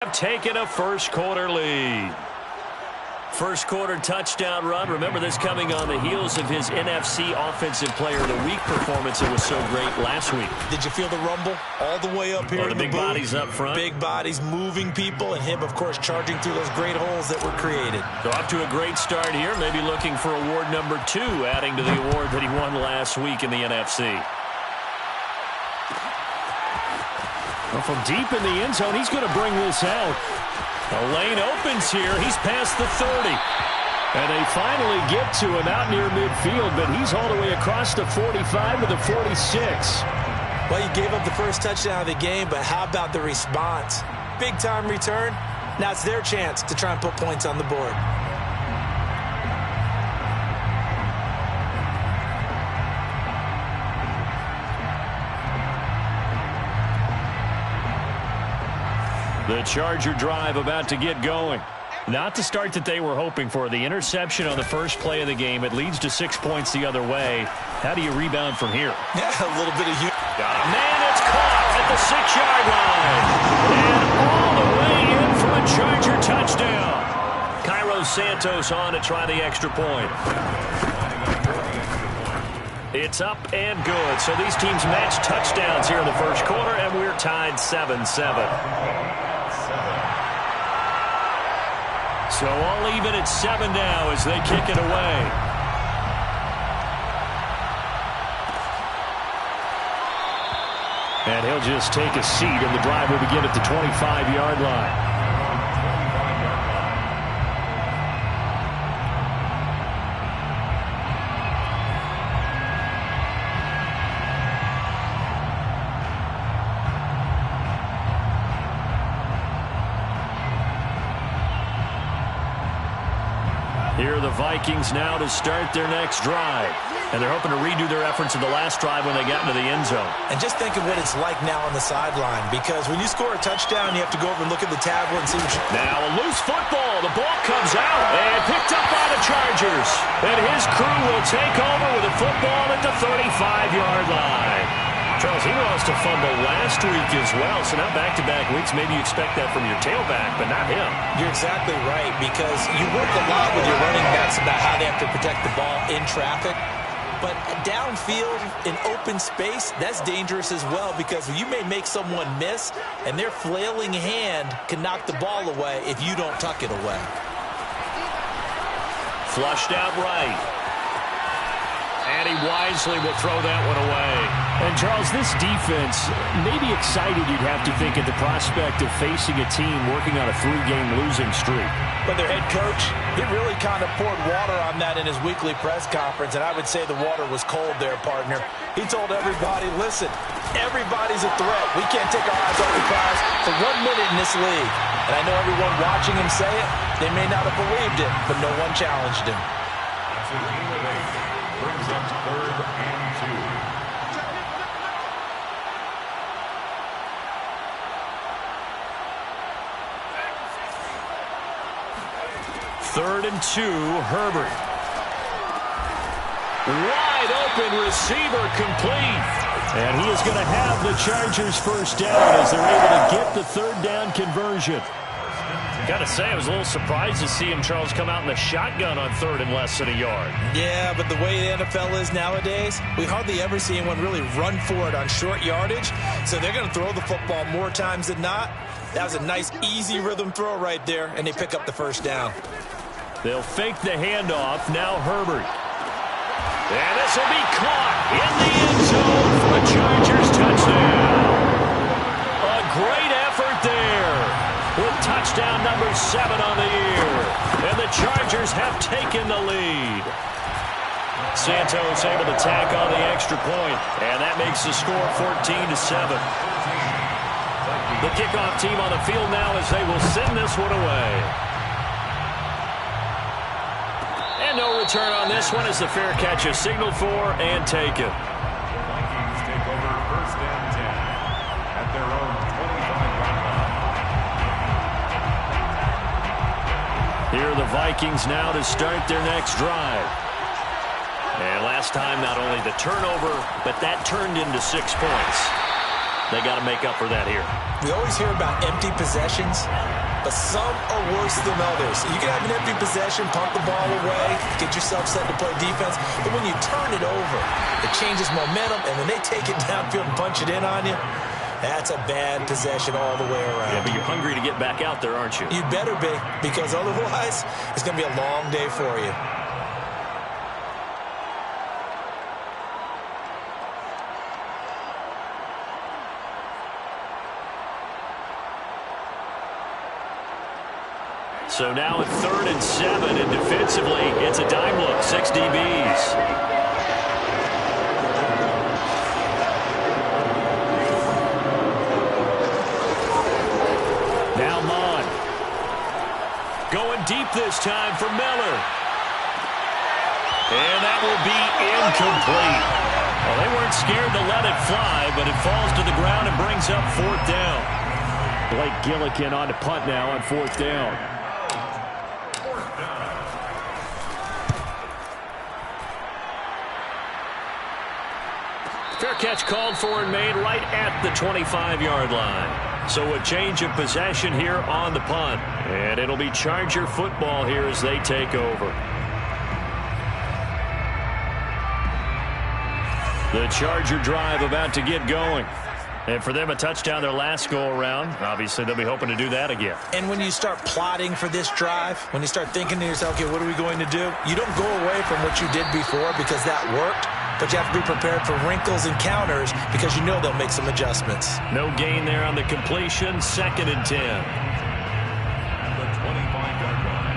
Have taken a first quarter lead. First quarter touchdown run. Remember this coming on the heels of his NFC Offensive Player of the Week performance. It was so great last week. Did you feel the rumble all the way up here? The big bodies up front. Big bodies moving people, and him, of course, charging through those great holes that were created. So off to a great start here. Maybe looking for award number 2, adding to the award that he won last week in the NFC. Well, from deep in the end zone, he's going to bring this out. The lane opens here. He's past the 30. And they finally get to him out near midfield, but he's all the way across the 45 to the 46. Well, you gave up the first touchdown of the game, but how about the response? Big-time return. Now it's their chance to try and put points on the board. The Charger drive about to get going. Not the start that they were hoping for. The interception on the first play of the game. It leads to 6 points the other way. How do you rebound from here? Yeah, a little bit of you. Got a man that's caught at the 6-yard line. And all the way in for a Charger touchdown. Cairo Santos on to try the extra point. It's up and good. So these teams match touchdowns here in the first quarter, and we're tied 7-7. So all even at 7 now as they kick it away. And he'll just take a seat, and the drive will begin at the 25-yard line. Here are the Vikings now to start their next drive. And they're hoping to redo their efforts in the last drive when they got into the end zone. And just think of what it's like now on the sideline, because when you score a touchdown, you have to go over and look at the tablet and see what you... Now a loose football. The ball comes out and picked up by the Chargers. And his crew will take over with a football at the 35-yard line. Charles, he lost a fumble last week as well, so now back-to-back weeks, maybe you expect that from your tailback, but not him. You're exactly right, because you work a lot with your running backs about how they have to protect the ball in traffic, but downfield in open space, that's dangerous as well, because you may make someone miss, and their flailing hand can knock the ball away if you don't tuck it away. Flushed out right. And he wisely will throw that one away. And, Charles, this defense may be excited, you'd have to think, at the prospect of facing a team working on a 3-game losing streak. But their head coach, he really kind of poured water on that in his weekly press conference, and I would say the water was cold there, partner. He told everybody, listen, everybody's a threat. We can't take our eyes off the prize for 1 minute in this league. And I know everyone watching him say it, they may not have believed it, but no one challenged him. Brings up 3rd and 2. 3rd and 2, Herbert. Wide open receiver complete. And he is going to have the Chargers first down as they're able to get the 3rd down conversion. Got to say, I was a little surprised to see him, Charles, come out in the shotgun on 3rd and less than a yard. Yeah, but the way the NFL is nowadays, we hardly ever see anyone really run for it on short yardage. So they're going to throw the football more times than not. That was a nice, easy rhythm throw right there, and they pick up the first down. They'll fake the handoff. Now Herbert. And this will be caught in the end zone for a Chargers touchdown. A great effort there, with touchdown number 7 on the year. And the Chargers have taken the lead. Santos able to tack on the extra point, and that makes the score 14-7. The kickoff team on the field now as they will send this one away. And no return on this one as the fair catch is signaled for and taken. The Vikings take over 1st and 10 at their own 25-yard line. Here are the Vikings now to start their next drive. And last time, not only the turnover, but that turned into 6 points. They got to make up for that here. We always hear about empty possessions, but some are worse than others. You can have an empty possession, pump the ball away, get yourself set to play defense, but when you turn it over, it changes momentum, and when they take it downfield and punch it in on you, that's a bad possession all the way around. Yeah, but you're hungry to get back out there, aren't you? You better be, because otherwise, it's going to be a long day for you. So now at 3rd and 7, and defensively, it's a dime look, 6 DBs. Now Mon. Going deep this time for Miller. And that will be incomplete. Well, they weren't scared to let it fly, but it falls to the ground and brings up 4th down. Blake Gillikin on to punt now on 4th down. Fair catch called for and made right at the 25-yard line. So a change of possession here on the punt. And it'll be Charger football here as they take over. The Charger drive about to get going. And for them, a touchdown their last go-around. Obviously, they'll be hoping to do that again. And when you start plotting for this drive, when you start thinking to yourself, okay, what are we going to do? You don't go away from what you did before because that worked. But you have to be prepared for wrinkles and counters because you know they'll make some adjustments. No gain there on the completion. 2nd and 10. At the 25-yard line.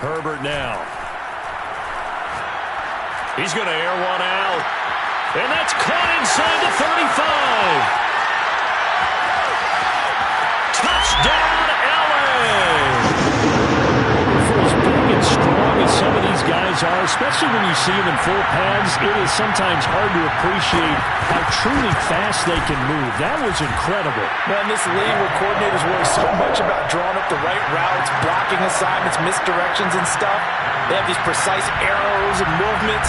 Herbert now. He's going to air one out. And that's caught inside the 35. Touchdown, LA! For as big and strong as some of these guys are, especially when you see them in full pads, it is sometimes hard to appreciate how truly fast they can move. That was incredible. Man, this league where coordinators worry so much about drawing up the right routes, blocking assignments, misdirections and stuff. They have these precise arrows and movements.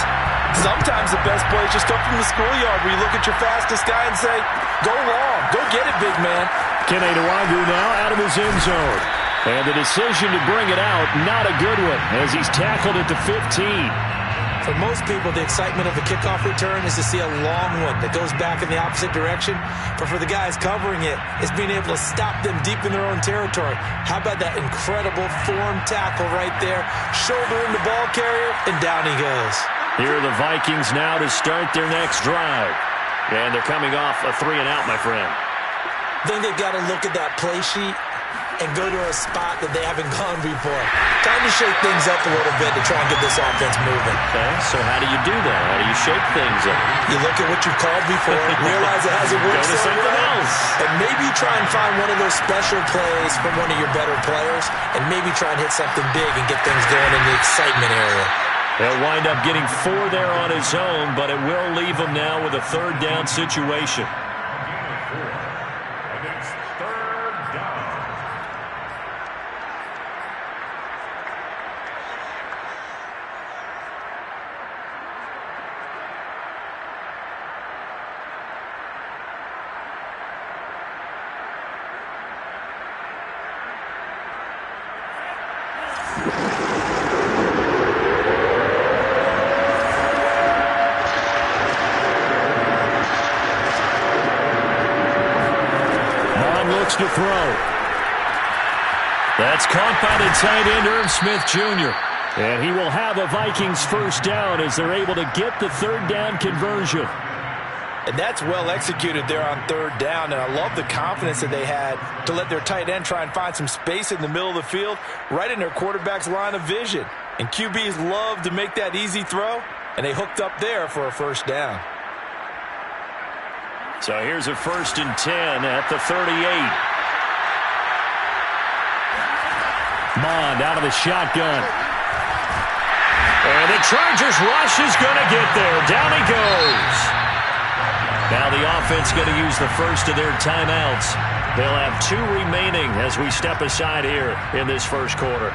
Sometimes the best plays just come from the schoolyard where you look at your fastest guy and say, go long, go get it, big man. Kene Nwangwu now out of his end zone. And the decision to bring it out, not a good one, as he's tackled at the 15. For most people, the excitement of the kickoff return is to see a long one that goes back in the opposite direction. But for the guys covering it, it's being able to stop them deep in their own territory. How about that incredible form tackle right there? Shoulder in the ball carrier, and down he goes. Here are the Vikings now to start their next drive. And they're coming off a 3-and-out, my friend. I think they've got to look at that play sheet and go to a spot that they haven't gone before. Time to shake things up a little bit to try and get this offense moving. Okay, so how do you do that? How do you shake things up? You look at what you've called before, realize it hasn't worked Go to so something well, else. and maybe try and find one of those special plays from one of your better players, and maybe try and hit something big and get things going in the excitement area. He'll wind up getting 4 there on his own, but it will leave him now with a 3rd down situation. To throw. That's caught by the tight end, Irv Smith Jr. And he will have a Vikings 1st down as they're able to get the 3rd down conversion. And that's well executed there on 3rd down, and I love the confidence that they had to let their tight end try and find some space in the middle of the field, right in their quarterback's line of vision. And QBs love to make that easy throw, and they hooked up there for a 1st down. So here's a 1st and 10 at the 38. Mond out of the shotgun. And the Chargers rush is going to get there. Down he goes. Now the offense going to use the first of their timeouts They'll have 2 remaining as we step aside here in this first quarter.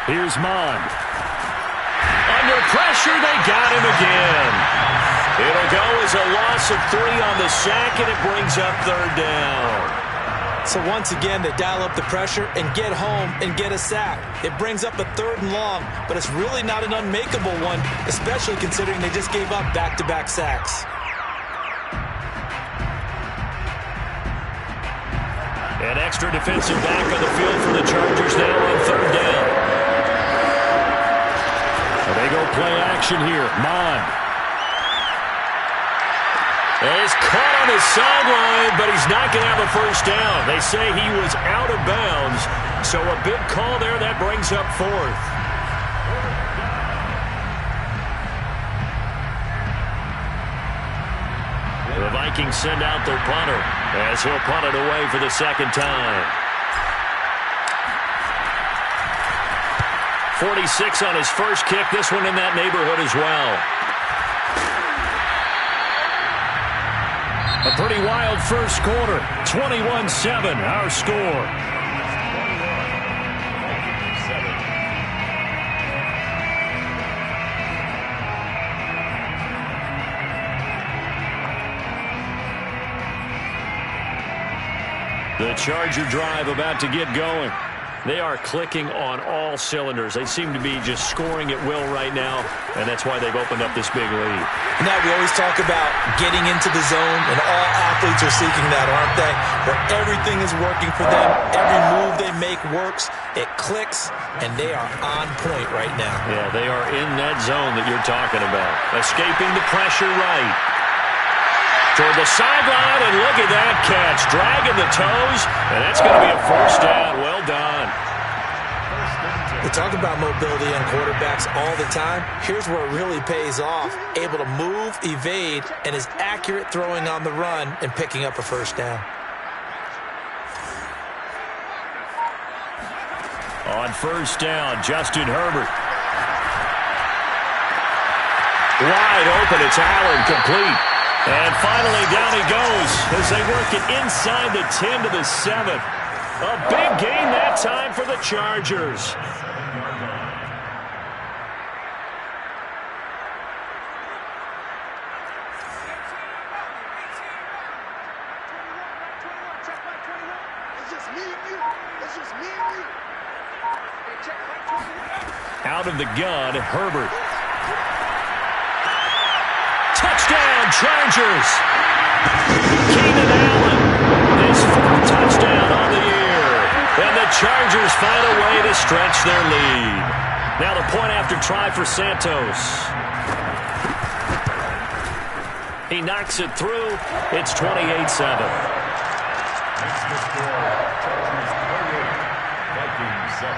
Here's Mon. Under pressure, they got him again. It'll go as a loss of 3 on the sack, and it brings up 3rd down. So once again, they dial up the pressure and get home and get a sack. It brings up a 3rd and long, but it's really not an unmakeable one, especially considering they just gave up back-to-back sacks. An extra defensive back on the field for the Chargers now on 3rd down. They go play action here. Mon. He's caught on his sideline, but he's not going to have a first down. They say he was out of bounds, so a big call there. That brings up 4th. The Vikings send out their punter as he'll punt it away for the 2nd time. 46 on his first kick. This one in that neighborhood as well. A pretty wild first quarter. 21-7, our score. The Charger drive about to get going. They are clicking on all cylinders. They seem to be just scoring at will right now, and that's why they've opened up this big lead. Now, we always talk about getting into the zone, and all athletes are seeking that, aren't they? Where everything is working for them. Every move they make works. It clicks, and they are on point right now. Yeah, they are in that zone that you're talking about. Escaping the pressure right. Toward the sideline, and look at that catch. Dragging the toes, and that's going to be a first down. Well done. We talk about mobility on quarterbacks all the time. Here's where it really pays off. Able to move, evade, and is accurate throwing on the run and picking up a first down. On first down, Justin Herbert. Wide open, it's Allen, complete. And finally, down he goes as they work it inside the 10 to the 7. A big gain that time for the Chargers. Out of the gun, Herbert. Touchdown, Chargers! Keenan Allen, his 4th touchdown on the year. And the Chargers find a way to stretch their lead. Now the point after try for Santos. He knocks it through. It's 28-7. Makes the score, Chargers 28, Vikings 7.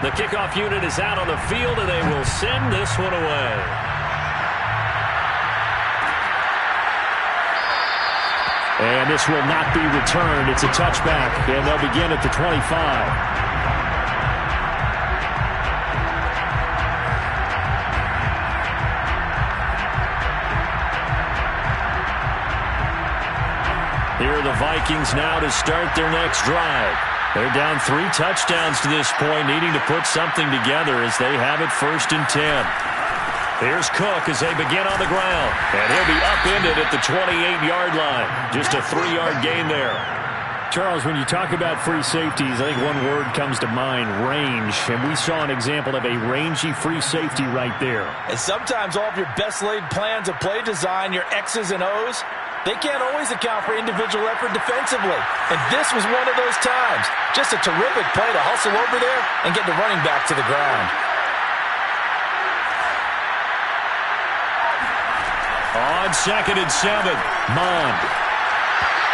The kickoff unit is out on the field, and they will send this one away. And this will not be returned. It's a touchback, and they'll begin at the 25. Here are the Vikings now to start their next drive. They're down 3 touchdowns to this point, needing to put something together as they have it 1st and 10. Here's Cook as they begin on the ground. And he'll be upended at the 28-yard line. Just a 3-yard gain there. Charles, when you talk about free safeties, I think one word comes to mind, range. And we saw an example of a rangy free safety right there. And sometimes all of your best laid plans of play design, your X's and O's, they can't always account for individual effort defensively. And this was one of those times. Just a terrific play to hustle over there and get the running back to the ground. On 2nd and 7, Mond.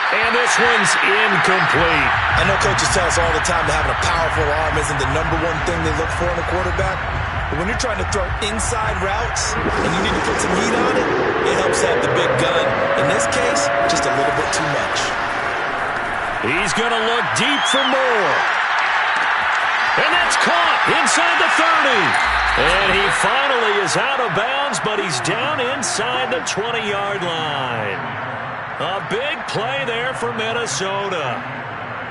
And this one's incomplete. I know coaches tell us all the time that having a powerful arm isn't the number one thing they look for in a quarterback. But when you're trying to throw inside routes and you need to put some heat on it, it helps have the big gun. In this case, just a little bit too much. He's going to look deep for more. And that's caught inside the 30. And he finally is out of bounds, but he's down inside the 20-yard line. A big play there for Minnesota.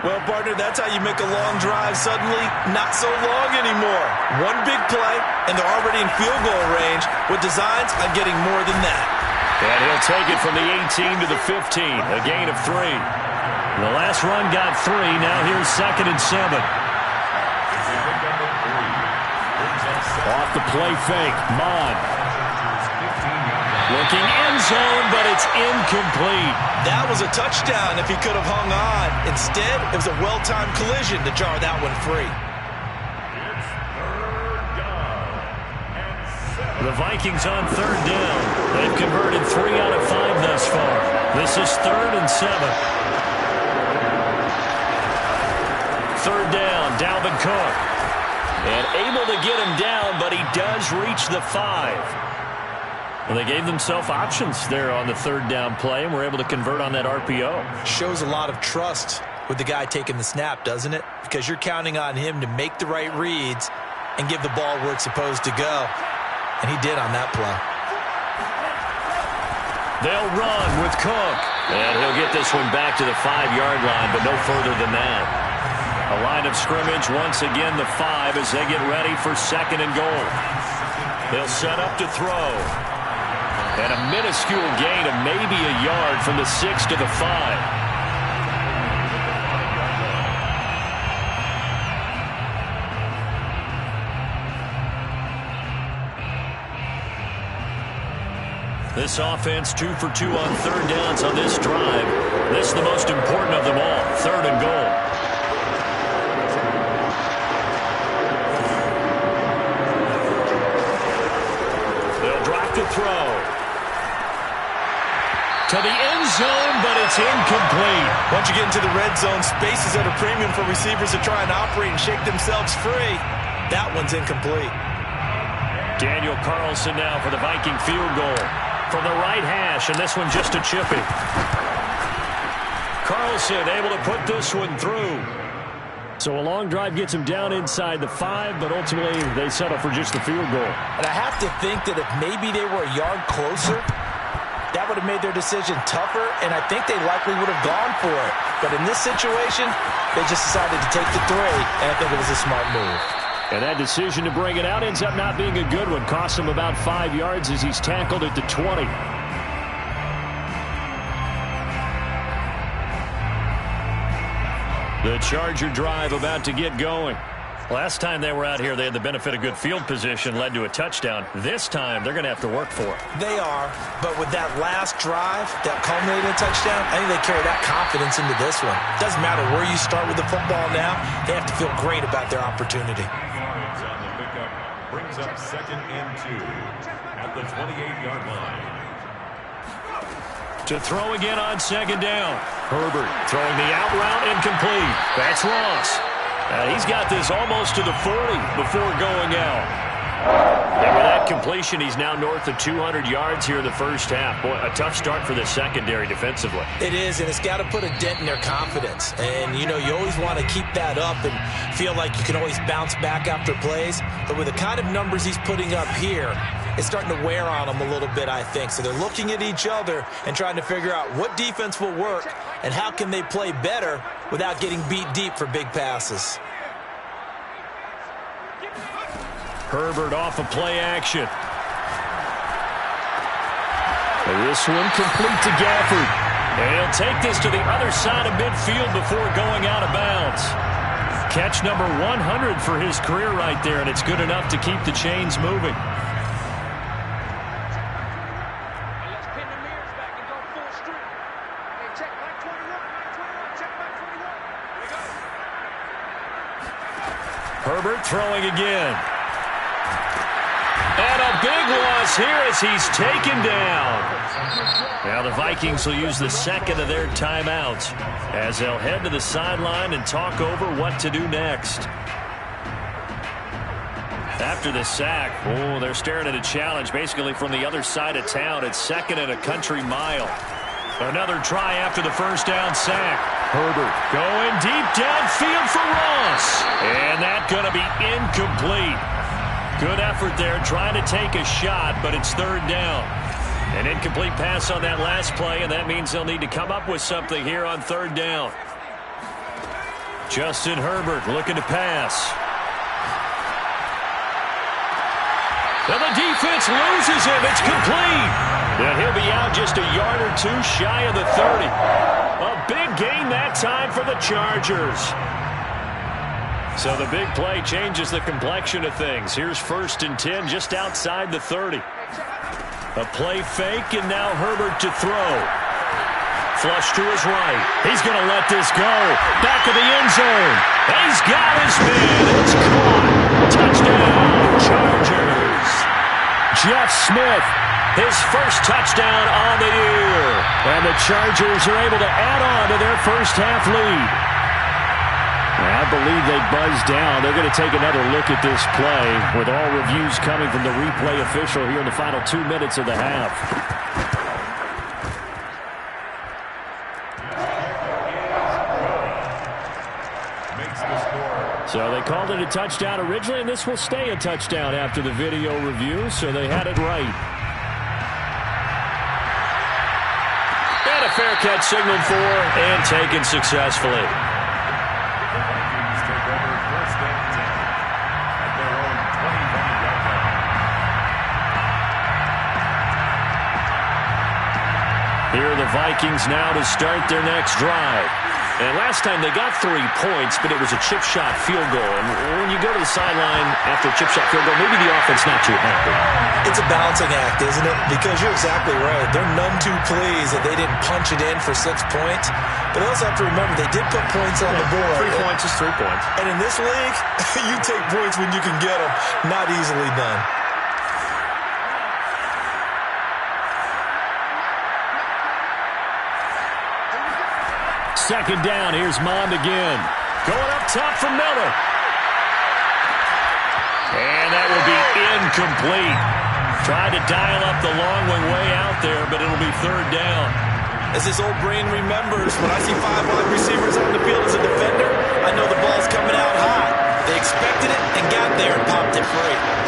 Well, partner, that's how you make a long drive suddenly not so long anymore. One big play, and they're already in field goal range with designs on getting more than that. And he'll take it from the 18 to the 15, a gain of 3. The last run got 3. Now here's 2nd and 7. Off the play fake, Mon. Looking end zone, but it's incomplete. That was a touchdown if he could have hung on. Instead, it was a well-timed collision to jar that one free. The Vikings on 3rd down. They've converted 3 out of 5 thus far. This is 3rd and 7. 3rd down, Dalvin Cook. And able to get him down, but he does reach the 5. Well, they gave themselves options there on the 3rd down play, and were able to convert on that RPO. Shows a lot of trust with the guy taking the snap, doesn't it? Because you're counting on him to make the right reads and give the ball where it's supposed to go. And he did on that play. They'll run with Cook. And he'll get this one back to the 5-yard line, but no further than that. A line of scrimmage, once again the 5 as they get ready for 2nd and goal. They'll set up to throw. And a minuscule gain of maybe a yard from the 6 to the 5. This offense 2 for 2 on 3rd downs on this drive. This is the most important of them all, 3rd and goal. They'll drop to throw. To the end zone, but it's incomplete. Once you get into the red zone, space is at a premium for receivers to try and operate and shake themselves free. That one's incomplete. Daniel Carlson now for the Viking field goal. From the right hash, and this one just a chippy. Carlson able to put this one through. So a long drive gets him down inside the 5, but ultimately they settle for just the field goal. And I have to think that if maybe they were a yard closer, that would have made their decision tougher, and I think they likely would have gone for it. But in this situation, they just decided to take the 3, and I think it was a smart move. And that decision to bring it out ends up not being a good one. Cost him about 5 yards as he's tackled at the 20. The Charger drive about to get going. Last time they were out here, they had the benefit of good field position, led to a touchdown. This time, they're going to have to work for it. They are, but with that last drive, that culminated touchdown, I think they carry that confidence into this one. Doesn't matter where you start with the football now, they have to feel great about their opportunity. Yards on the pickup brings up 2nd and 2 at the 28-yard line. To throw again on 2nd down. Herbert throwing the out route incomplete. That's Ross. He's got this almost to the 40 before going out. And with that completion, he's now north of 200 yards here in the first half. Boy, a tough start for the secondary defensively. It is, and it's got to put a dent in their confidence. And, you know, you always want to keep that up and feel like you can always bounce back after plays. But with the kind of numbers he's putting up here, it's starting to wear on them a little bit, I think. So they're looking at each other and trying to figure out what defense will work and how can they play better without getting beat deep for big passes. Herbert off of play action. This one complete to Gafford. And he'll take this to the other side of midfield before going out of bounds. Catch number 100 for his career right there, and it's good enough to keep the chains moving. Herbert throwing again. And a big loss here as he's taken down. Now the Vikings will use the second of their timeouts as they'll head to the sideline and talk over what to do next. After the sack, they're staring at a challenge basically from the other side of town. It's second and a country mile. Another try after the first down sack. Herbert going deep downfield for Ross. And that's going to be incomplete. Good effort there trying to take a shot, but it's third down. An incomplete pass on that last play, and that means they'll need to come up with something here on third down. Justin Herbert looking to pass. And the defense loses him. It's complete. And he'll be out just a yard or two shy of the 30. A big gain that time for the Chargers. So the big play changes the complexion of things. Here's 1st and 10 just outside the 30. A play fake, and now Herbert to throw. Flush to his right. He's going to let this go. Back of the end zone. He's got his man. It's caught. Touchdown, Chargers. Jeff Smith, his first touchdown on the year. And the Chargers are able to add on to their first half lead. I believe they buzzed down. They're going to take another look at this play with all reviews coming from the replay official here in the final 2 minutes of the half. So they called it a touchdown originally, and this will stay a touchdown after the video review, so they had it right. And a fair catch signaled for and taken successfully. Here are the Vikings now to start their next drive. And last time they got 3 points, but it was a chip shot field goal. And when you go to the sideline after a chip shot field goal, maybe the offense not too happy. It's a balancing act, isn't it? Because you're exactly right. They're none too pleased that they didn't punch it in for 6 points. But also have to remember, they did put points on the board. 3 points is 3 points. And in this league, you take points when you can get them. Not easily done. Second down, here's Mond again. Going up top for Miller. And that will be incomplete. Tried to dial up the long one way out there, but it'll be third down. As his old brain remembers, when I see 5 wide receivers on the field as a defender, I know the ball's coming out high. They expected it and got there and popped it free.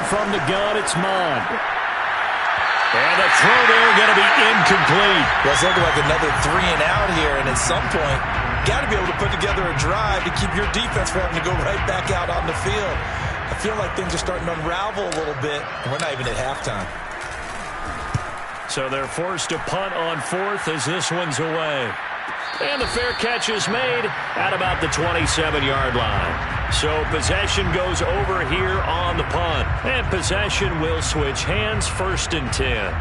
From the gun, it's Mond. And the throw there going to be incomplete. Well, it's looking like another 3 and out here, and at some point, got to be able to put together a drive to keep your defense from having to go right back out on the field. I feel like things are starting to unravel a little bit, and we're not even at halftime. So they're forced to punt on 4th as this one's away. And the fair catch is made at about the 27-yard line. So possession goes over here on the punt. And possession will switch hands, 1st and 10.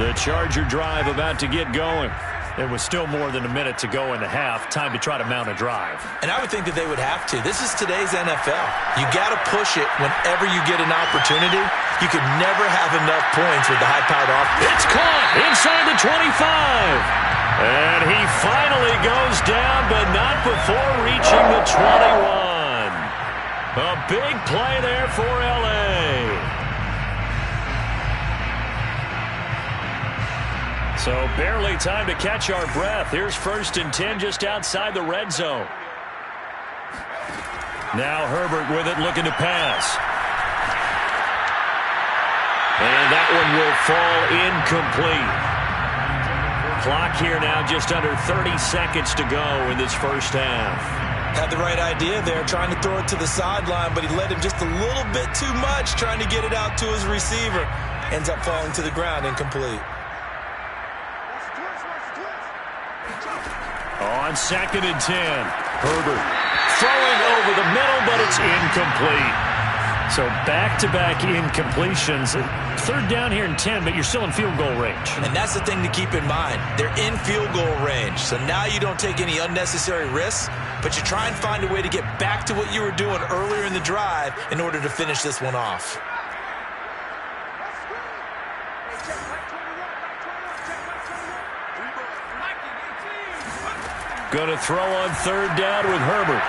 The Charger drive about to get going. There was still more than a minute to go in the half. Time to try to mount a drive. And I would think that they would have to. This is today's NFL. You got to push it whenever you get an opportunity. You can never have enough points with the high-powered offense. It's caught inside the 25. And he finally goes down, but not before reaching the 21. A big play there for L.A. So barely time to catch our breath. Here's 1st and 10 just outside the red zone. Now Herbert with it, looking to pass. And that one will fall incomplete. Clock here now just under 30 seconds to go in this first half. Had the right idea there, trying to throw it to the sideline, but he led him just a little bit too much, trying to get it out to his receiver. Ends up falling to the ground, incomplete. On 2nd and 10, Herbert throwing over the middle, but it's incomplete. So back-to-back incompletions. Third down here in 10, but you're still in field goal range. And that's the thing to keep in mind. They're in field goal range. So now you don't take any unnecessary risks, but you try and find a way to get back to what you were doing earlier in the drive in order to finish this one off. Going to throw on third down with Herbert.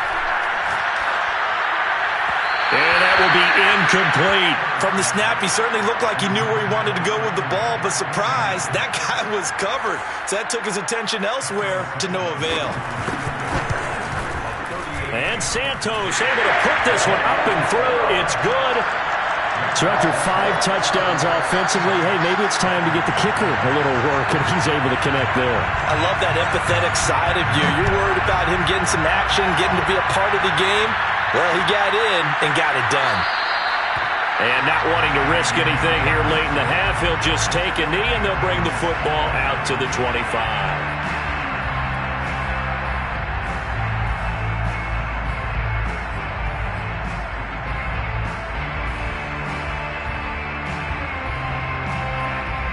And that will be incomplete. From the snap, he certainly looked like he knew where he wanted to go with the ball, but surprise, that guy was covered. So that took his attention elsewhere to no avail. And Santos able to put this one up and through. It's good. So after 5 touchdowns offensively, hey, maybe it's time to get the kicker a little work, and he's able to connect there. I love that empathetic side of you. You're worried about him getting some action, getting to be a part of the game. Well, he got in and got it done. And not wanting to risk anything here late in the half, he'll just take a knee, and they'll bring the football out to the 25.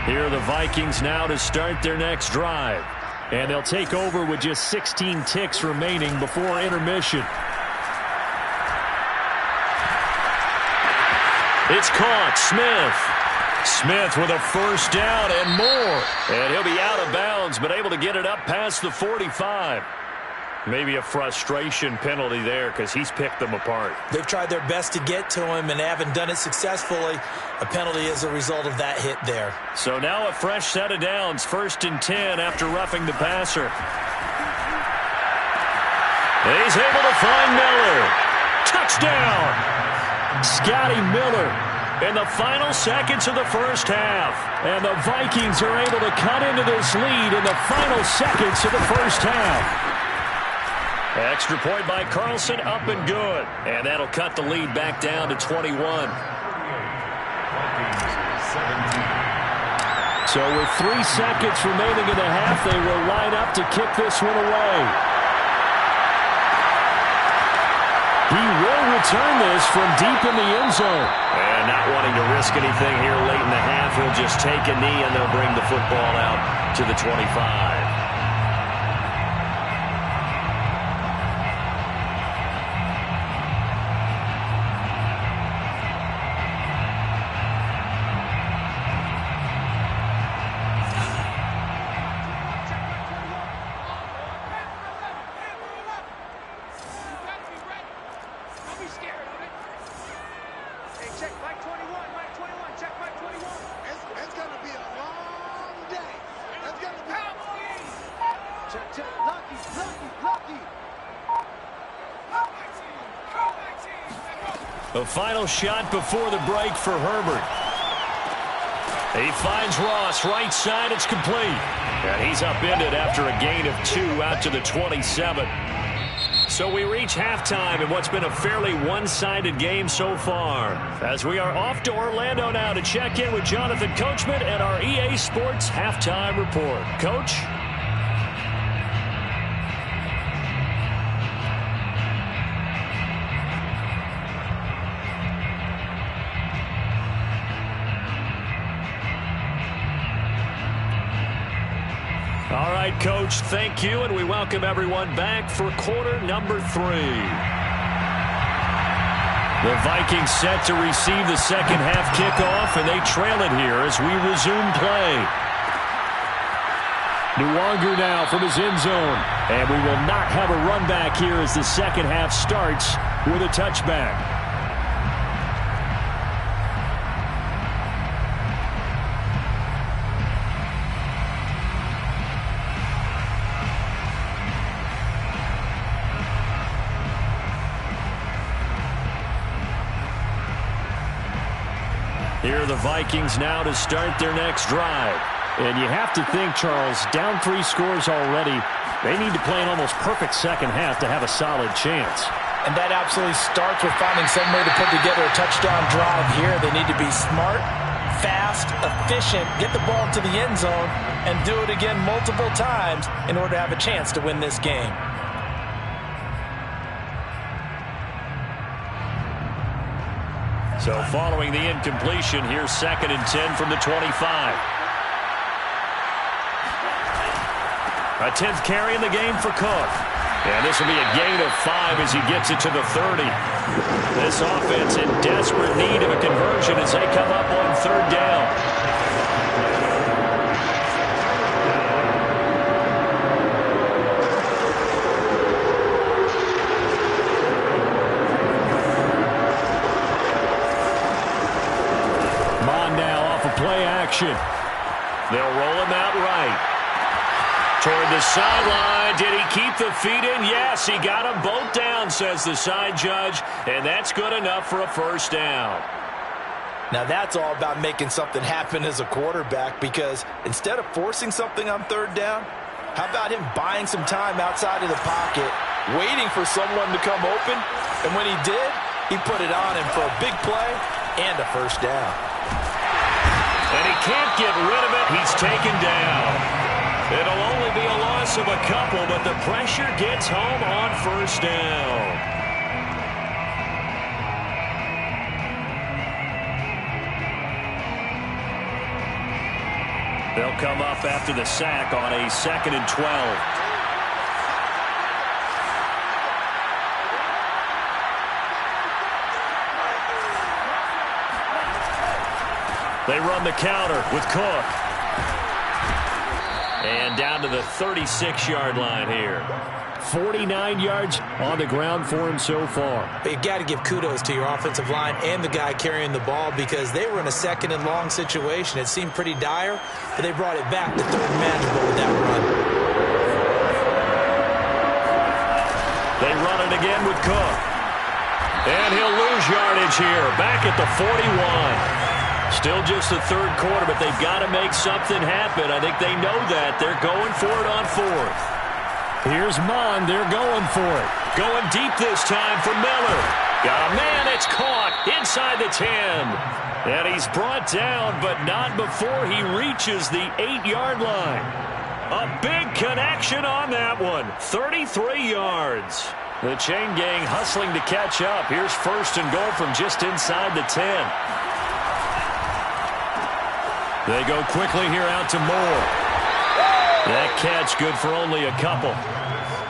Here are the Vikings now to start their next drive. And they'll take over with just 16 ticks remaining before intermission. It's caught. Smith with a first down and more. And he'll be out of bounds, but able to get it up past the 45. Maybe a frustration penalty there because he's picked them apart. They've tried their best to get to him and haven't done it successfully. A penalty as a result of that hit there. So now a fresh set of downs. 1st and 10 after roughing the passer. He's able to find Miller. Touchdown! Scotty Miller in the final seconds of the first half. And the Vikings are able to cut into this lead in the final seconds of the first half. Extra point by Carlson, up and good. And that'll cut the lead back down to 21. So with 3 seconds remaining in the half, they will line up to kick this one away. He will return this from deep in the end zone. And not wanting to risk anything here late in the half, he'll just take a knee and they'll bring the football out to the 25. The final shot before the break for Herbert. He finds Ross right side. It's complete. And he's upended after a gain of 2 out to the 27. So we reach halftime in what's been a fairly one-sided game so far. As we are off to Orlando now to check in with Jonathan Coachman and our EA Sports Halftime Report. Coach? All right, Coach, thank you, and we welcome everyone back for quarter number 3. The Vikings set to receive the second half kickoff, and they trail it here as we resume play. Nwangu now from his end zone, and we will not have a run back here as the second half starts with a touchback. Here are the Vikings now to start their next drive. And you have to think, Charles, down 3 scores already. They need to play an almost perfect second half to have a solid chance. And that absolutely starts with finding some way to put together a touchdown drive here. They need to be smart, fast, efficient, get the ball to the end zone, and do it again multiple times in order to have a chance to win this game. So following the incompletion, here's 2nd and 10 from the 25. A 10th carry in the game for Cook. And this will be a gain of 5 as he gets it to the 30. This offense in desperate need of a conversion as they come up on 3rd down. Play action. They'll roll him out right. Toward the sideline. Did he keep the feet in? Yes, he got them both down, says the side judge, and that's good enough for a 1st down. Now that's all about making something happen as a quarterback, because instead of forcing something on 3rd down, how about him buying some time outside of the pocket, waiting for someone to come open, and when he did, he put it on him for a big play and a 1st down. And he can't get rid of it. He's taken down. It'll only be a loss of a couple, but the pressure gets home on 1st down. They'll come up after the sack on a 2nd and 12. They run the counter with Cook. And down to the 36-yard line here. 49 yards on the ground for him so far. You've got to give kudos to your offensive line and the guy carrying the ball, because they were in a 2nd and long situation. It seemed pretty dire, but they brought it back to 3rd and manageable with that run. They run it again with Cook. And he'll lose yardage here. Back at the 41. Still just the 3rd quarter, but they've got to make something happen. I think they know that. They're going for it on 4th. Here's Mon. They're going for it. Going deep this time for Miller. Got a man. It's caught inside the 10. And he's brought down, but not before he reaches the 8-yard line. A big connection on that one. 33 yards. The chain gang hustling to catch up. Here's 1st and goal from just inside the 10. They go quickly here out to Moore. That catch good for only a couple.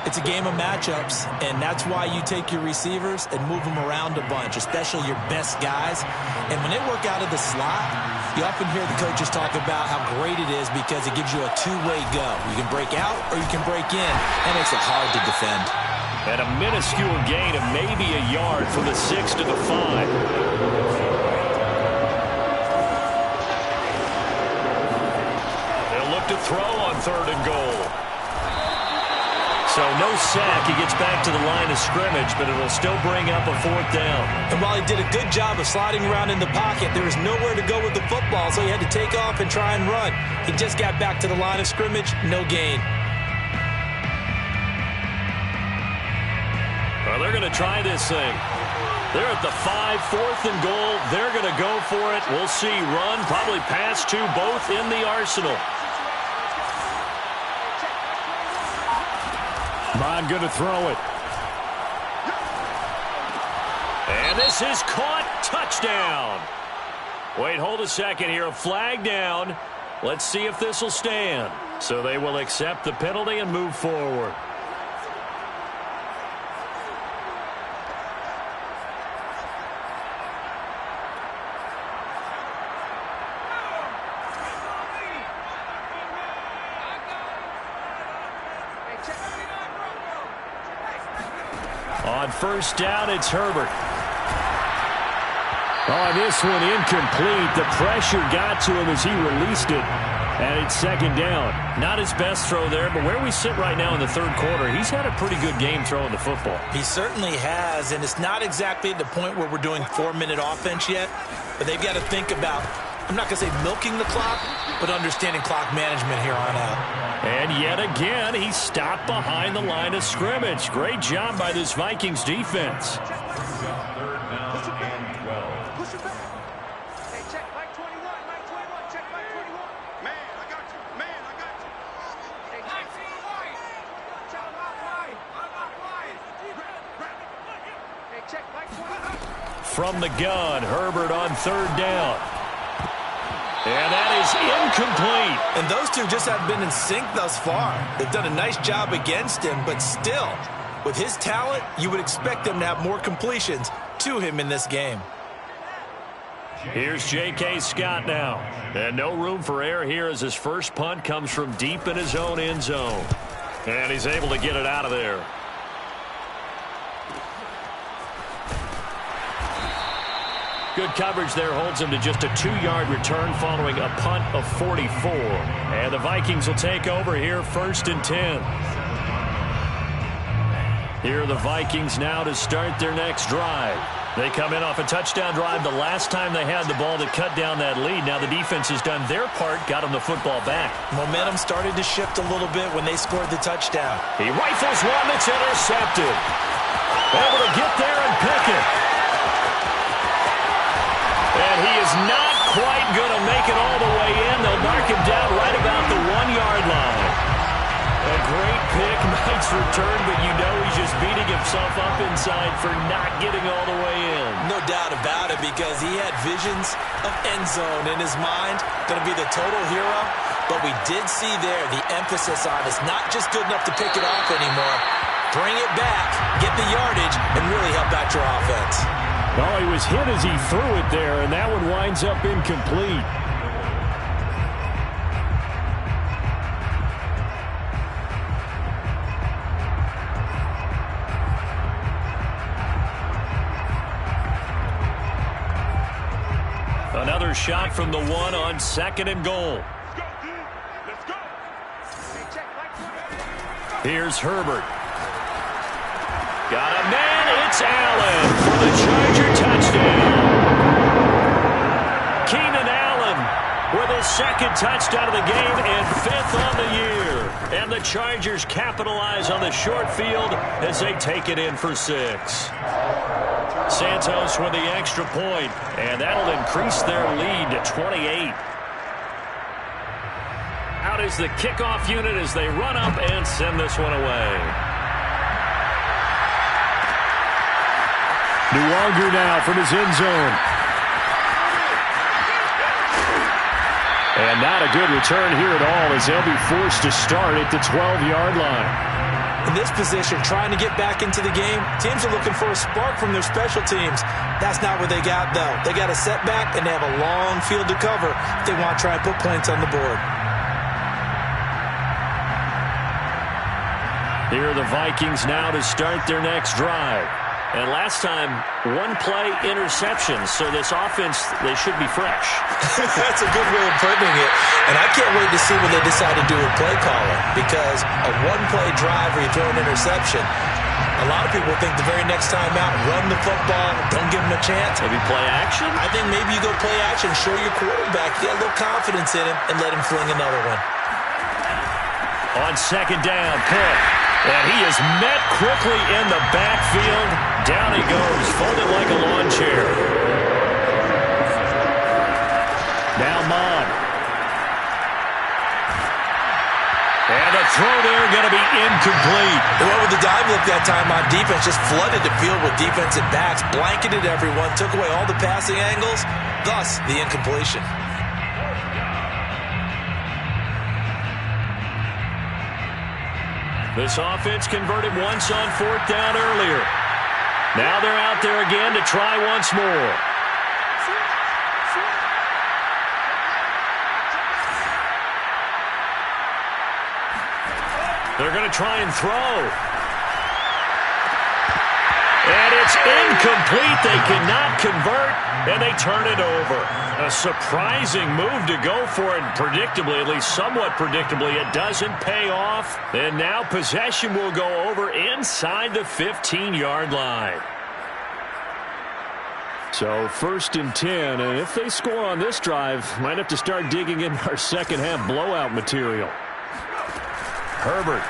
It's a game of matchups, and that's why you take your receivers and move them around a bunch, especially your best guys. And when they work out of the slot, you often hear the coaches talk about how great it is because it gives you a two-way go. You can break out or you can break in. That makes it hard to defend. And a minuscule gain of maybe a yard from the 6 to the 5. To throw on 3rd and goal. So no sack. He gets back to the line of scrimmage, but it'll still bring up a 4th down. And while he did a good job of sliding around in the pocket, there was nowhere to go with the football, so he had to take off and try and run. He just got back to the line of scrimmage, no gain. Well, they're going to try this thing. They're at the 5, 4th and goal. They're going to go for it. We'll see. Run, probably pass to both in the arsenal. Mon going to throw it. And this is caught. Touchdown. Wait, hold a second here. A flag down. Let's see if this will stand. So they will accept the penalty and move forward. On 1st down, it's Herbert. Oh, this one incomplete. The pressure got to him as he released it. And it's 2nd down. Not his best throw there, but where we sit right now in the 3rd quarter, he's had a pretty good game throwing the football. He certainly has, and it's not exactly at the point where we're doing 4-minute offense yet, but they've got to think about, I'm not going to say milking the clock, but understanding clock management here on out. And yet again, he stopped behind the line of scrimmage. Great job by this Vikings defense. 3rd down and 12. Push it back. Hey, check Mike 21, Mike 21, check Mike 21. Man, I got you. Man, I got you. Hey, Mike, see you lying. Tell him I'm lying. I'm not lying. Hey, check Mike 21. from the gun. Herbert on third down. And that is incomplete. And those two just have been in sync thus far. They've done a nice job against him, but still, with his talent, you would expect them to have more completions to him in this game. Here's J.K. Scott now. And no room for error here as his first punt comes from deep in his own end zone. And he's able to get it out of there. Good coverage there holds him to just a 2-yard return following a punt of 44. And the Vikings will take over here 1st and 10. Here are the Vikings now to start their next drive. They come in off a touchdown drive the last time they had the ball to cut down that lead. Now the defense has done their part, got them the football back. Momentum started to shift a little bit when they scored the touchdown. He rifles one that's intercepted. Able to get there and pick it. And he is not quite going to make it all the way in. They'll mark him down right about the 1-yard line. A great pick, nice return, but you know he's just beating himself up inside for not getting all the way in. No doubt about it, because he had visions of end zone in his mind. Going to be the total hero. But we did see there the emphasis on it's not just good enough to pick it off anymore. Bring it back, get the yardage, and really help out your offense. Well, he was hit as he threw it there, and that one winds up incomplete. Another shot from the 1 on 2nd and goal. Let's go. Here's Herbert. Got a man, it's Allen for the Charger touchdown. Keenan Allen with his 2nd touchdown of the game and 5th on the year. And the Chargers capitalize on the short field as they take it in for 6. Santos with the extra point, and that'll increase their lead to 28. Out is the kickoff unit as they run up and send this one away. Nuwanger now from his end zone. And not a good return here at all as they'll be forced to start at the 12-yard line. In this position, trying to get back into the game, teams are looking for a spark from their special teams. That's not what they got, though. They got a setback, and they have a long field to cover if they want to try and put points on the board. Here are the Vikings now to start their next drive. And last time, 1-play interception, so this offense, they should be fresh. That's a good way of putting it. And I can't wait to see what they decide to do with play calling, because a 1-play drive where you throw an interception, a lot of people think the very next time out, run the football, don't give them a chance. Maybe play action? I think maybe you go play action, show your quarterback, get a little confidence in him, and let him fling another one. On 2nd down, Cook. And he is met quickly in the backfield. Down he goes, folded like a lawn chair. Now Mon. And the throw there going to be incomplete. They went with the dive look that time on defense, just flooded the field with defensive backs, blanketed everyone, took away all the passing angles, thus the incompletion. This offense converted once on 4th down earlier. Now they're out there again to try once more. They're going to try and throw. And it's incomplete. They cannot convert, and they turn it over. A surprising move to go for it, and predictably, at least somewhat predictably, it doesn't pay off. And now possession will go over inside the 15-yard line. So 1st and 10, and if they score on this drive, might have to start digging in our second-half blowout material. Herbert.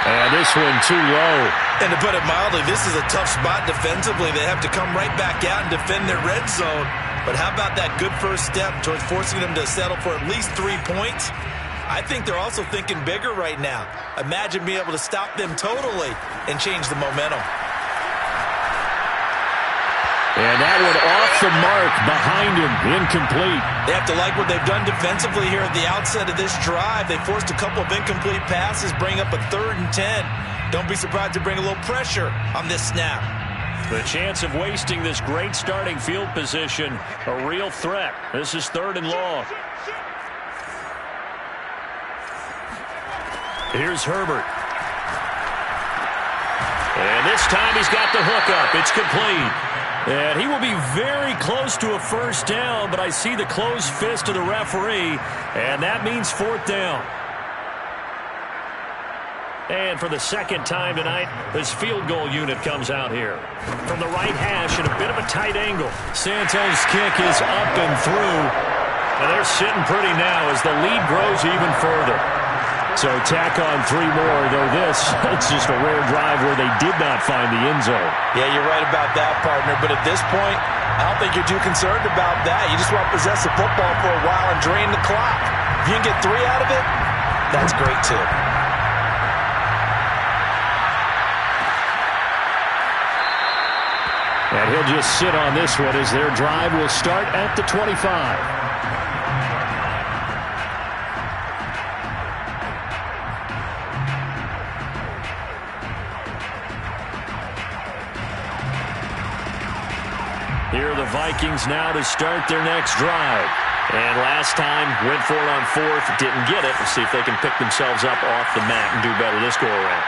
And this one too low. And to put it mildly, this is a tough spot defensively. They have to come right back out and defend their red zone. But how about that good first step towards forcing them to settle for at least 3 points? I think they're also thinking bigger right now. Imagine being able to stop them totally and change the momentum. And that one off the mark behind him, incomplete. They have to like what they've done defensively here at the outset of this drive. They forced a couple of incomplete passes, bring up a 3rd and 10. Don't be surprised to bring a little pressure on this snap. The chance of wasting this great starting field position, a real threat. This is 3rd and long. Here's Herbert. And this time he's got the hook up. It's complete. And he will be very close to a first down, but I see the closed fist of the referee, and that means 4th down. And for the second time tonight, this field goal unit comes out here. From the right hash at a bit of a tight angle. Santos' kick is up and through. And they're sitting pretty now as the lead grows even further. So tack on 3 more, though this, it's just a rare drive where they did not find the end zone. Yeah, you're right about that, partner. But at this point, I don't think you're too concerned about that. You just want to possess the football for a while and drain the clock. If you can get 3 out of it, that's great too. And he'll just sit on this one as their drive will start at the 25. Here are the Vikings now to start their next drive. And last time, went for it on 4th, didn't get it. We'll see if they can pick themselves up off the mat and do better this go-around.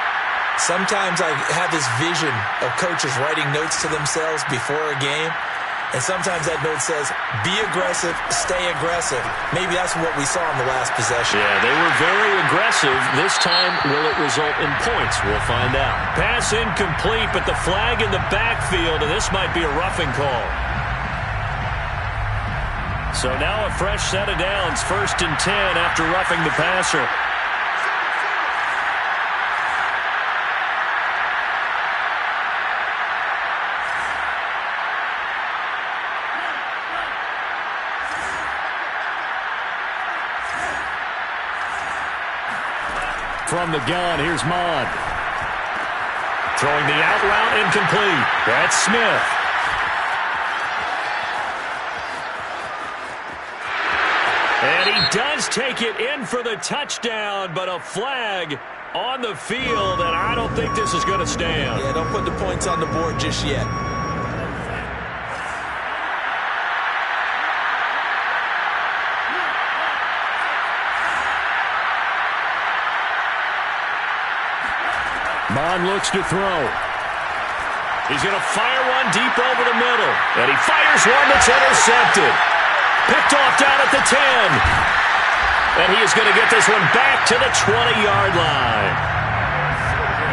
Sometimes I have this vision of coaches writing notes to themselves before a game, and sometimes that note says, be aggressive, stay aggressive. Maybe that's what we saw in the last possession. Yeah, they were very aggressive. This time, will it result in points? We'll find out. Pass incomplete, but the flag in the backfield, and this might be a roughing call. So now a fresh set of downs, 1st and 10 after roughing the passer. From the gun, here's Mond. Throwing the out route incomplete. That's Smith. And he does take it in for the touchdown, but a flag on the field, and I don't think this is going to stand. Yeah, don't put the points on the board just yet. Mond looks to throw. He's going to fire one deep over the middle. And he fires one that's intercepted. Picked off down at the 10. And he is going to get this one back to the 20-yard line.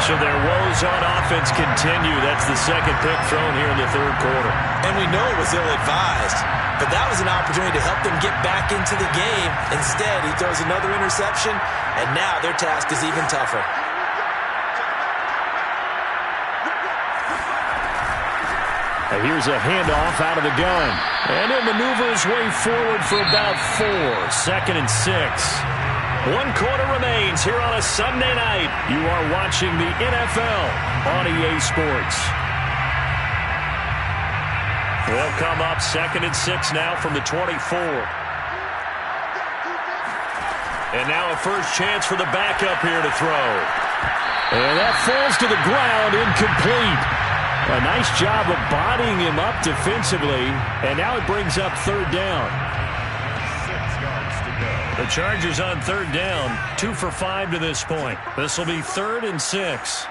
So their woes on offense continue. That's the second pick thrown here in the 3rd quarter. And we know it was ill-advised, but that was an opportunity to help them get back into the game. Instead, he throws another interception, and now their task is even tougher. And here's a handoff out of the gun. And he'll maneuver his way forward for about 4. 2nd and 6. 1 quarter remains here on a Sunday night. You are watching the NFL on EA Sports. Will come up 2nd and 6 now from the 24. And now a first chance for the backup here to throw. And that falls to the ground, incomplete. A nice job of bodying him up defensively, and now it brings up 3rd down. 6 yards to go. The Chargers on 3rd down, 2 for 5 to this point. This will be 3rd and 6.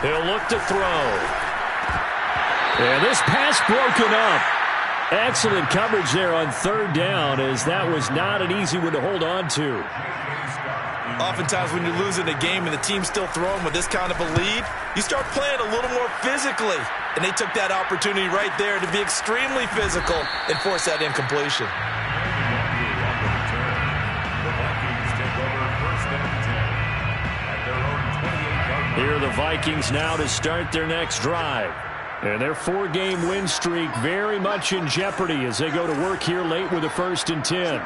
He'll look to throw. And this pass broken up. Excellent coverage there on 3rd down, as that was not an easy one to hold on to. Oftentimes when you're losing a game and the team's still throwing with this kind of a lead, you start playing a little more physically. And they took that opportunity right there to be extremely physical and force that incompletion. Here are the Vikings now to start their next drive. And their 4-game win streak very much in jeopardy as they go to work here late with a 1st and 10.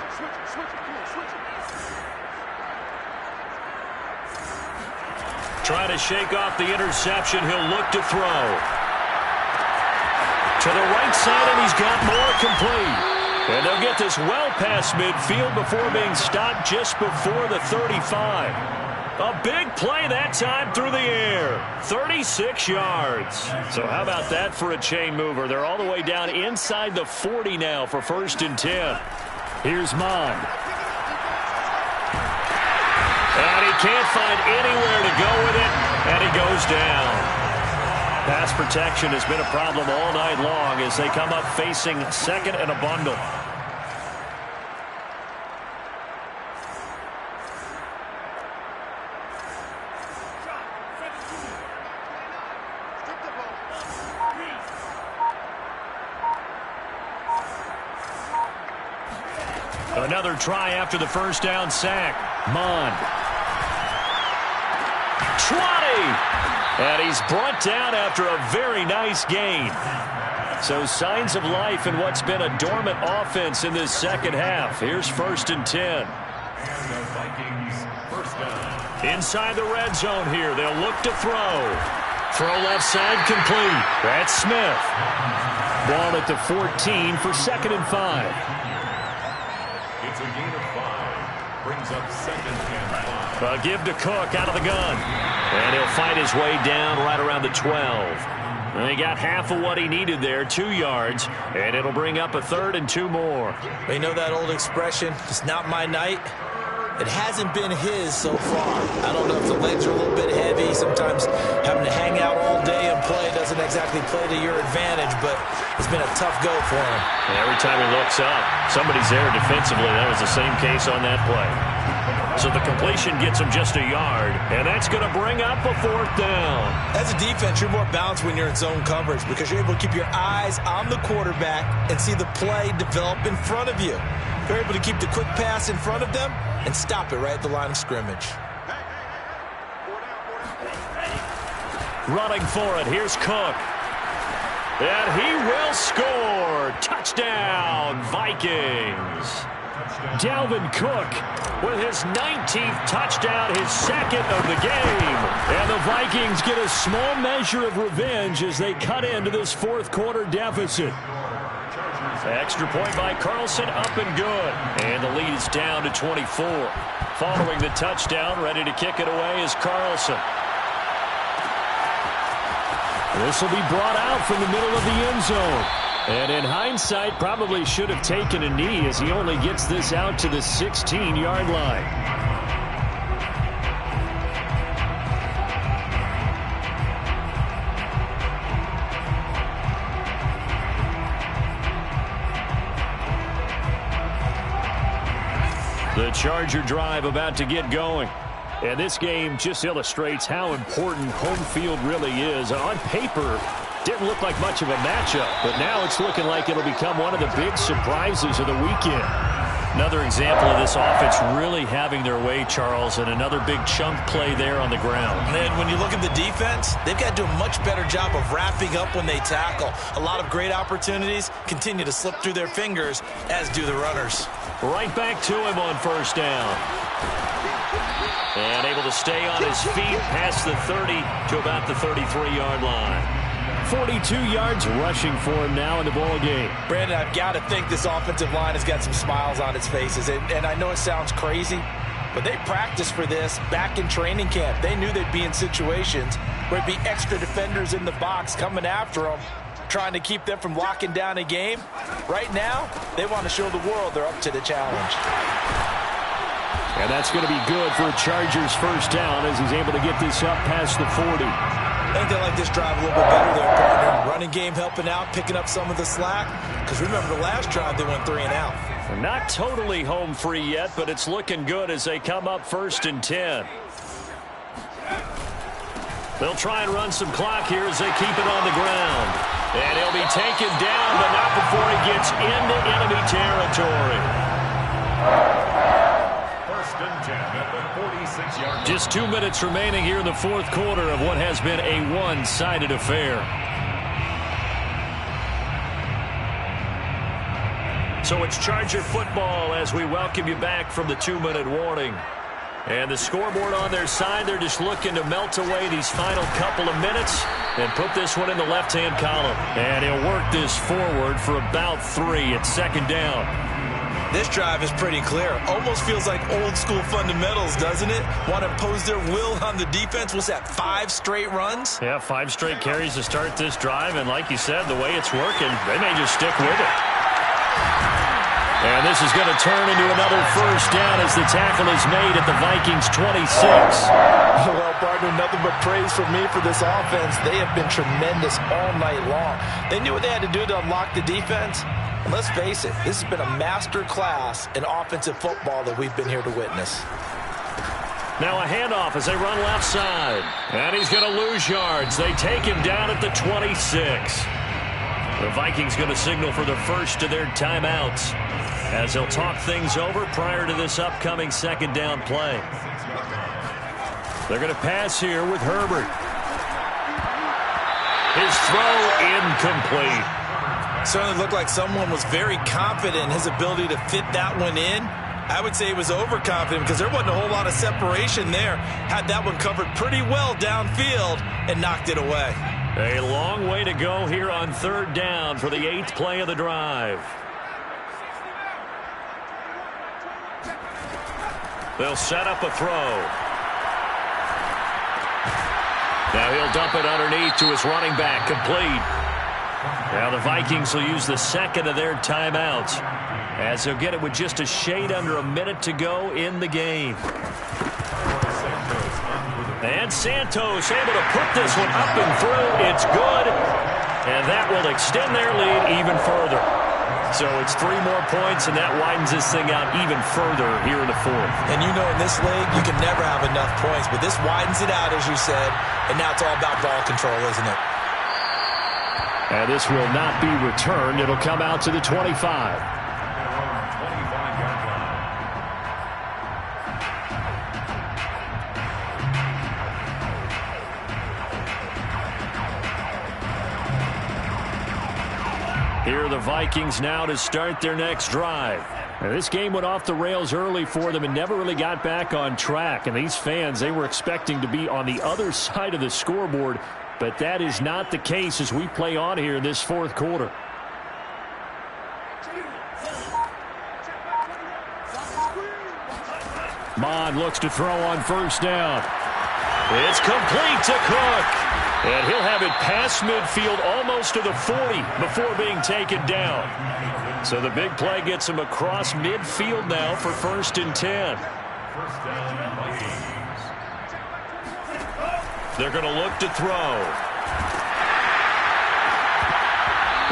Trying to shake off the interception. He'll look to throw. To the right side, and he's got more complete. And they'll get this well past midfield before being stopped just before the 35. A big play that time through the air. 36 yards. So how about that for a chain mover? They're all the way down inside the 40 now for 1st and 10. Here's Mond. And he can't find anywhere to go with it, and he goes down. Pass protection has been a problem all night long as they come up facing 2nd and a bundle. Another try after the first down sack. Mond. 20! And he's brought down after a very nice gain. So signs of life in what's been a dormant offense in this second half. Here's 1st and 10. And the Vikings first down. Inside the red zone here. They'll look to throw. Throw left side complete. That's Smith. Ball at the 14 for 2nd and 5. It's a gain of 5. Brings up 2nd and 5. A give to Cook out of the gun. And he'll fight his way down right around the 12. And he got half of what he needed there, 2 yards. And it'll bring up a 3rd and 2 more. You know that old expression, it's not my night? It hasn't been his so far. I don't know if the legs are a little bit heavy. Sometimes having to hang out all day and play doesn't exactly play to your advantage, but it's been a tough go for him. And every time he looks up, somebody's there defensively. That was the same case on that play. So the completion gets him just a yard, and that's going to bring up a 4th down. As a defense, you're more balanced when you're in zone coverage because you're able to keep your eyes on the quarterback and see the play develop in front of you. You're able to keep the quick pass in front of them and stop it right at the line of scrimmage. Running for it, here's Cook. And he will score. Touchdown, Vikings. Dalvin Cook with his 19th touchdown, his 2nd of the game. And the Vikings get a small measure of revenge as they cut into this 4th quarter deficit. Extra point by Carlson, up and good. And the lead is down to 24. Following the touchdown, ready to kick it away is Carlson. This will be brought out from the middle of the end zone. And in hindsight, probably should have taken a knee as he only gets this out to the 16-yard line. The Charger drive about to get going. And this game just illustrates how important home field really is. On paper, didn't look like much of a matchup, but now it's looking like it'll become one of the big surprises of the weekend. Another example of this offense really having their way, Charles, and another big chunk play there on the ground. And when you look at the defense, they've got to do a much better job of wrapping up when they tackle. A lot of great opportunities continue to slip through their fingers, as do the runners. Right back to him on 1st down. And able to stay on his feet past the 30 to about the 33-yard line. 42 yards rushing for him now in the ball game. Brandon, I've got to think this offensive line has got some smiles on its faces. And I know it sounds crazy, but they practiced for this back in training camp. They knew they'd be in situations where it'd be extra defenders in the box coming after them, trying to keep them from locking down a game. Right now, they want to show the world they're up to the challenge. And that's going to be good for a Chargers 1st down as he's able to get this up past the 40. I think they like this drive a little bit better there, partner. Running game helping out, picking up some of the slack. Because remember, the last drive they went 3 and out. They're not totally home free yet, but it's looking good as they come up 1st and 10. They'll try and run some clock here as they keep it on the ground. And he'll be taken down, but not before he gets into enemy territory. 1st and 10 at the 46-yard line. Just 2 minutes remaining here in the 4th quarter of what has been a one-sided affair. So it's Charger football as we welcome you back from the 2-minute warning. And the scoreboard on their side, they're just looking to melt away these final couple of minutes and put this one in the left-hand column. And he'll work this forward for about 3 at second down. This drive is pretty clear. Almost feels like old-school fundamentals, doesn't it? Want to impose their will on the defense. What's that, 5 straight runs? Yeah, 5 straight carries to start this drive. And like you said, the way it's working, they may just stick with it. And this is going to turn into another first down as the tackle is made at the Vikings 26. Well, partner, nothing but praise from me for this offense. They have been tremendous all night long. They knew what they had to do to unlock the defense. And let's face it, this has been a master class in offensive football that we've been here to witness. Now a handoff as they run left side. And he's going to lose yards. They take him down at the 26. The Vikings going to signal for the first of their timeouts as they'll talk things over prior to this upcoming second down play. They're going to pass here with Herbert. His throw incomplete. Certainly looked like someone was very confident in his ability to fit that one in. I would say he was overconfident because there wasn't a whole lot of separation there. Had that one covered pretty well downfield and knocked it away. A long way to go here on third down for the 8th play of the drive. They'll set up a throw. Now he'll dump it underneath to his running back, complete. Now the Vikings will use the second of their timeouts as they'll get it with just a shade under a minute to go in the game. And Santos able to put this one up and through. It's good. And that will extend their lead even further. So it's 3 more points, and that widens this thing out even further here in the 4th. And you know in this league, you can never have enough points, but this widens it out, as you said, and now it's all about ball control, isn't it? And this will not be returned. It'll come out to the 25. Here are the Vikings now to start their next drive. Now, this game went off the rails early for them and never really got back on track. And these fans, they were expecting to be on the other side of the scoreboard, but that is not the case as we play on here in this 4th quarter. Mond looks to throw on first down. It's complete to Cook. And he'll have it past midfield almost to the 40 before being taken down. So the big play gets him across midfield now for 1st and 10. They're going to look to throw.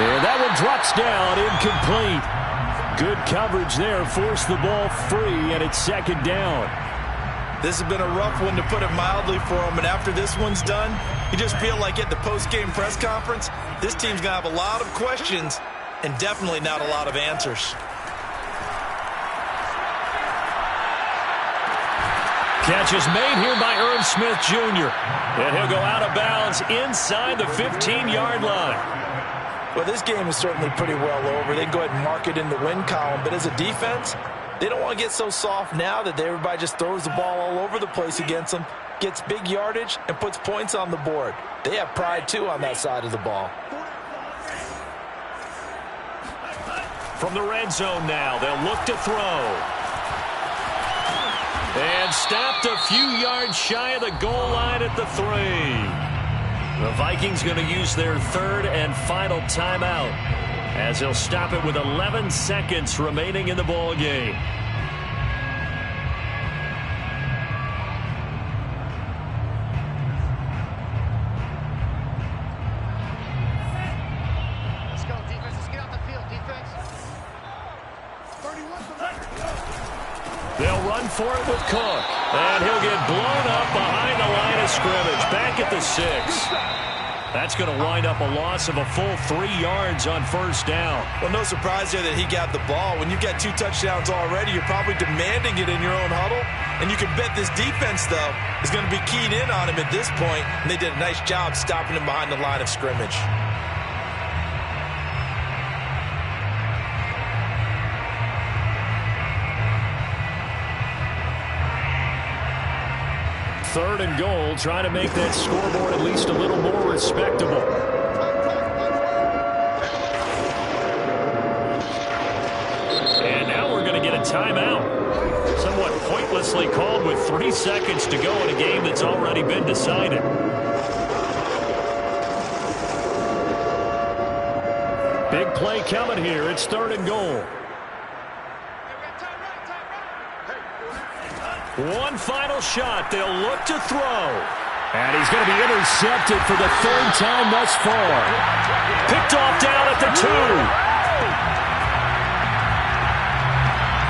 And that one drops down, incomplete. Good coverage there, forced the ball free, and it's 2nd down. This has been a rough one, to put it mildly, for him. And after this one's done, you just feel like at the post-game press conference, this team's going to have a lot of questions and definitely not a lot of answers. Catch is made here by Irv Smith Jr. And he'll go out of bounds inside the 15-yard line. Well, this game is certainly pretty well over. They can go ahead and mark it in the win column. But as a defense, they don't want to get so soft now that everybody just throws the ball all over the place against them, gets big yardage, and puts points on the board. They have pride, too, on that side of the ball. From the red zone now, they'll look to throw. And stopped a few yards shy of the goal line at the 3. The Vikings going to use their 3rd and final timeout as they'll stop it with 11 seconds remaining in the ball game. Let's go, defense. Let's get off the field, defense. 31 from there. They'll run for it with Cook. And he'll get blown up behind the line of scrimmage. Back at the 6. That's going to wind up a loss of a full 3 yards on first down. Well, no surprise there that he got the ball. When you've got 2 touchdowns already, you're probably demanding it in your own huddle. And you can bet this defense, though, is going to be keyed in on him at this point. And they did a nice job stopping him behind the line of scrimmage. 3rd and goal, trying to make that scoreboard at least a little more respectable. And now we're going to get a timeout. Somewhat pointlessly called with 3 seconds to go in a game that's already been decided. Big play coming here. It's 3rd and goal. One final shot. They'll look to throw. And he's going to be intercepted for the 3rd time thus far. Picked off down at the 2.